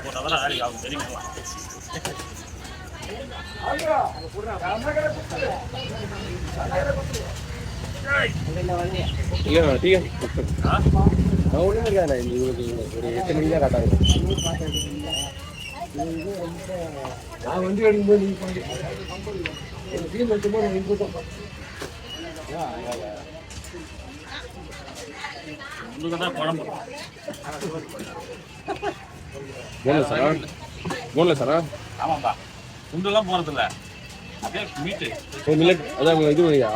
போட்டா வேலைக்கு ஆகும் தெரியுமா? ஒரு 8 மணிக்கு தான் காட்டாங்க. நான் வந்து எடுக்கும்போது சாரா ஆமாப்பா குண்டுலாம் போறதில்ல அப்படியே மீட்டு அதான் இது பண்ணியா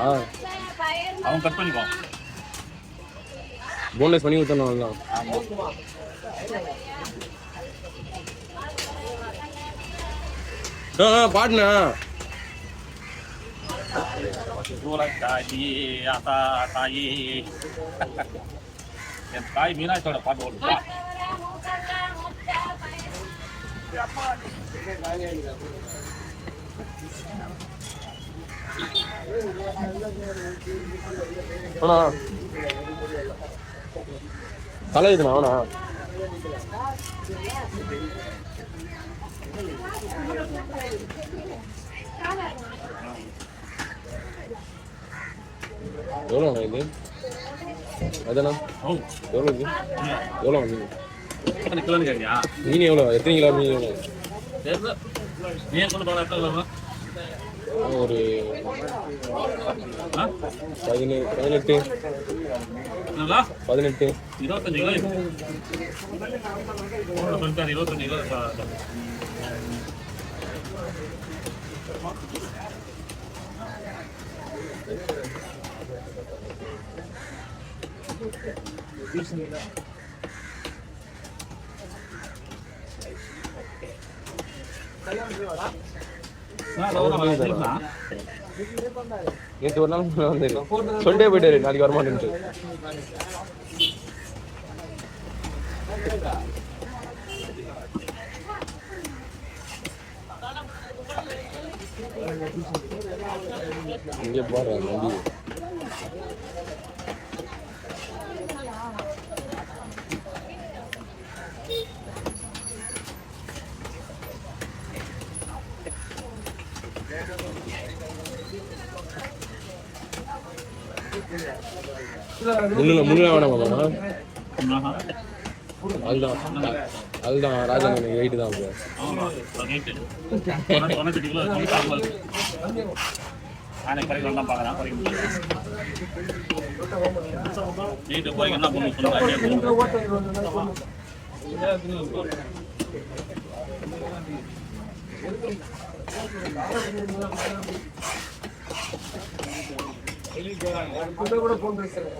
அவன் கட் பண்ணிக்கோ போன்லெஸ் பண்ணி ஊற்றணும். பாட்டுனா தாயி என் தாய் மீனாட்சியோட பாட்டு ஓடுப்பா. தலை இதுண்ணா அவனா எவ்வளோ இது அதாண்ணா எவ்வளோ இது எவ்வளோ கிலோன்னு கேட்கியா? மீன் எவ்வளோ எத்தனை கிலோ மீன் எவ்வளோ? மீன் கொண்டு போகிற இடத்துல ஒரு 18 25 கிலோ 25 கிலோ நேற்று ஒரு நாள் வந்து சொல்லிட்டே போயிட்டாரு நாளைக்கு வரமாட்டேன்ட்டு. இங்கே போடுறேன் நம்பி முன்னில வேணாமா? அதுதான் ராஜா வெயிட் தான் கூட போன் பேசுறேன்.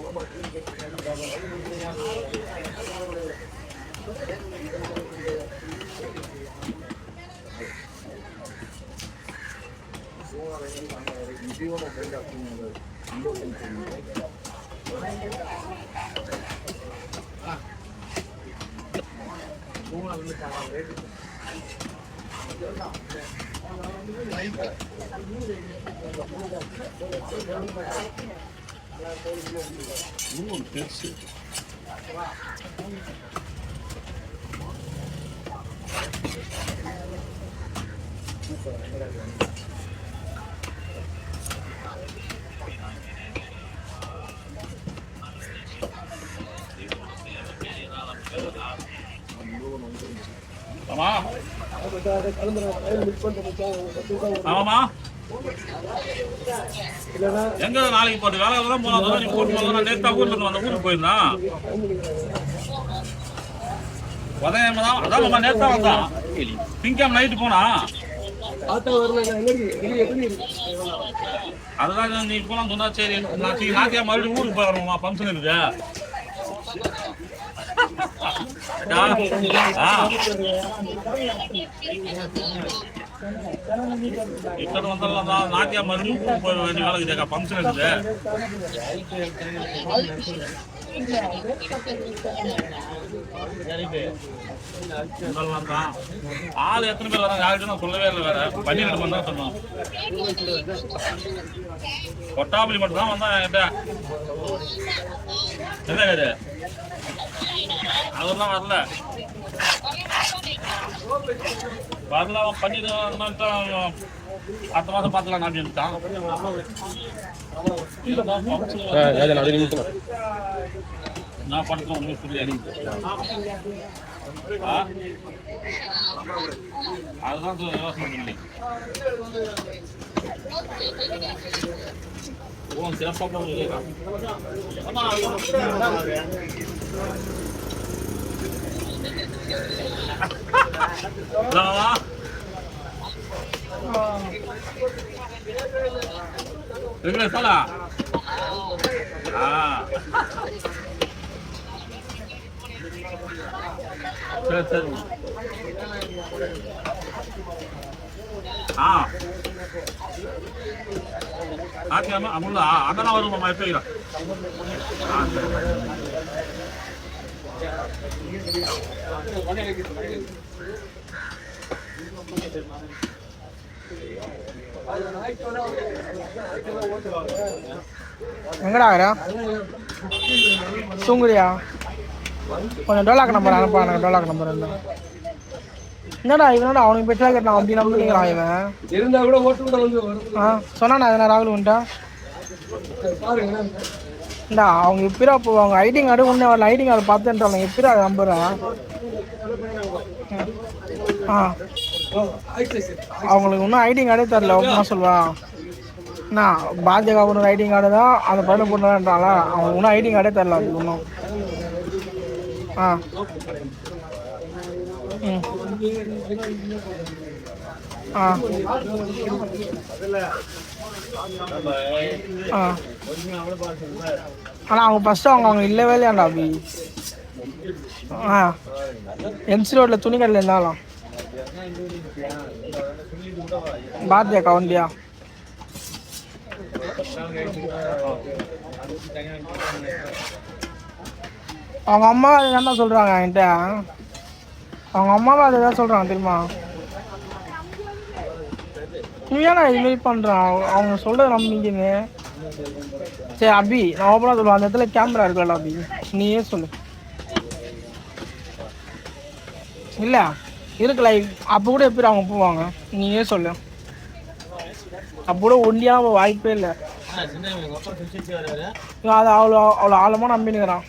எங்க நாளைக்கு போட்டு வேலை தான் போனா நீ போட்டு போனா நேத்தா ஊர்ல அந்த ஊருக்கு போயிருந்தான் உதயம்தான் அதான் நம்ம நேத்தா வந்தான் திங்காம நைட்டு போனா அதுதான் நீ போலாம் சொன்னா சரி நாத்தியா மறுபடியும் ஊருக்கு போயிடணுமா ஃபங்க்ஷன் இருக்கு ஆ ఇక్కడ వందల నాట్య మరుపు పోయి వాళ్ళకి ఫంక్షన్ இருக்குது ஆள் எத்தனை பேர் வராங்க யாருக்கும் நான் சொல்லவே இல்லை வேற 12 மணி தான் சொன்னோம் கொட்டாபுலி மட்டும் தான் வந்தான் என்கிட்ட என்ன இது அதெல்லாம் வரல வரலாம் பண்ணிட்டு அடுத்த மாதம் பார்த்துலாம் நான் இருக்கான் நான் பண்ணுறேன் உங்களுக்கு சொல்லி அதுதான் யோசனை பண்ணி ஓ சிறப்பாக சொல்லா சரி சரி அமுல்லா அதான் வரும் எப்ப எங்கடா தூங்குறியா கொஞ்சம் டோலாக் நம்பர் அனுப்பா எனக்கு டோலாக் நம்பர் இல்லை என்னடா இவனடா அவனுக்கு பெற்றா கேட்டான் அப்படி நம்பிக்கிறான் இவன் இருந்தா கூட ஓட்டு கூட வந்து சொன்னா எதனா ராகுல் வந்துட்டா இந்தா அவங்க எப்படா அவங்க ஐடி கார்டு ஒன்று வரல ஐடி கார்டு பார்த்துன்றாங்க எப்படா நம்புறா அவங்களுக்கு இன்னும் ஐடி கார்டே தரல ஒன்றா சொல்வா என்ன பாஜக ஒரு ஐடி கார்டு தான் அந்த பையனை போட்டுறாங்களா அவங்க இன்னும் ஐடி கார்டே தரல அதுக்கு இன்னும் ஆனால் அவங்க ஃபஸ்ட்டு அவங்க இல்லவே இல்லையாண்டா அப்படி எம்சி ரோட்டில் துணி கடையில் இருந்தாலும் பாத்தியாக்கா வந்தியா அவங்க அம்மா என்ன சொல்கிறாங்க என்கிட்ட அவங்க அம்மாவை அதை தான் சொல்கிறாங்க தெரியுமா நீ ஏன்னா இதுமாரி பண்ணுறான் அவங்க சொல்கிறத நம்பிக்கின்னு சரி அபி நான் ஓப்பனாக சொல்லுவேன் அந்த இடத்துல கேமரா இருக்கல அபி நீயே சொல்லு இல்லை இருக்குல்ல அப்போ கூட எப்படி அவங்க போவாங்க நீயே சொல்லு அப்போ கூட ஒண்டியாக வாய்ப்பே இல்லை அதை அவ்வளோ ஆழமாக நம்பினுக்கிறான்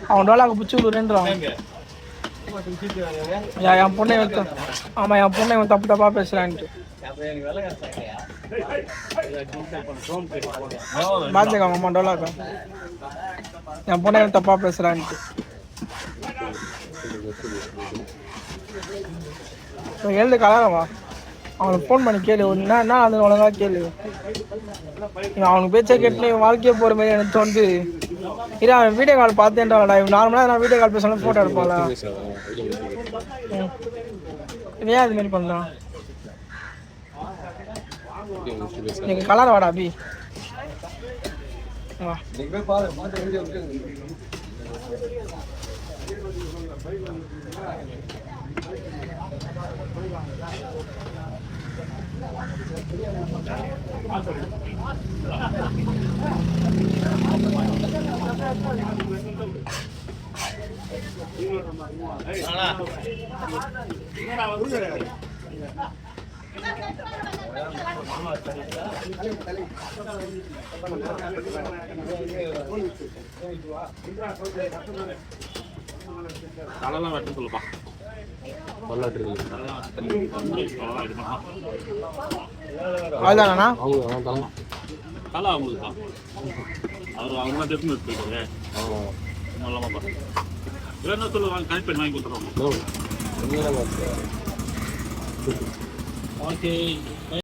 அவன் டோலாக பிடிச்சி விடுறேன்றான் என் பொண்ணை ஆமாம் என் பொண்ணை இவன் தப்பு தப்பாக பேசுகிறான்ட்டு பாத்துக்க அவங்க அம்மா டோலாக்கா என் பொண்ணை இவன் தப்பாக பேசுகிறான்ட்டு எழுது கலரவா அவனுக்கு ஃபோன் பண்ணி கேளு என்ன அது ஒழுங்கா கேளு அவனுக்கு பேச்சை கேட்டு வாழ்க்கையே போகிற மாதிரி எனக்கு தோணுது இல்லை அவன் வீடியோ கால் பார்த்தேன்டா இவன் நார்மலாக நான் வீடியோ கால் பேசலாம் ஃபோட்டோ எடுப்பாளா ஏன் அது மாதிரி பண்ணலாம் நீங்கள் கலர் வாடா அபி வா தலைலாம் வெட்ட சொல்லுப்பா அதுதானா தலை அவங்களுக்கு தான் அவங்க தான் டெஸ்ட் போயிட்டு நல்லாமாப்பா வேணா சொல்லுவாங்க கனெக்ட் பண்ணி வாங்கி கொடுத்துருவாங்க ஓகே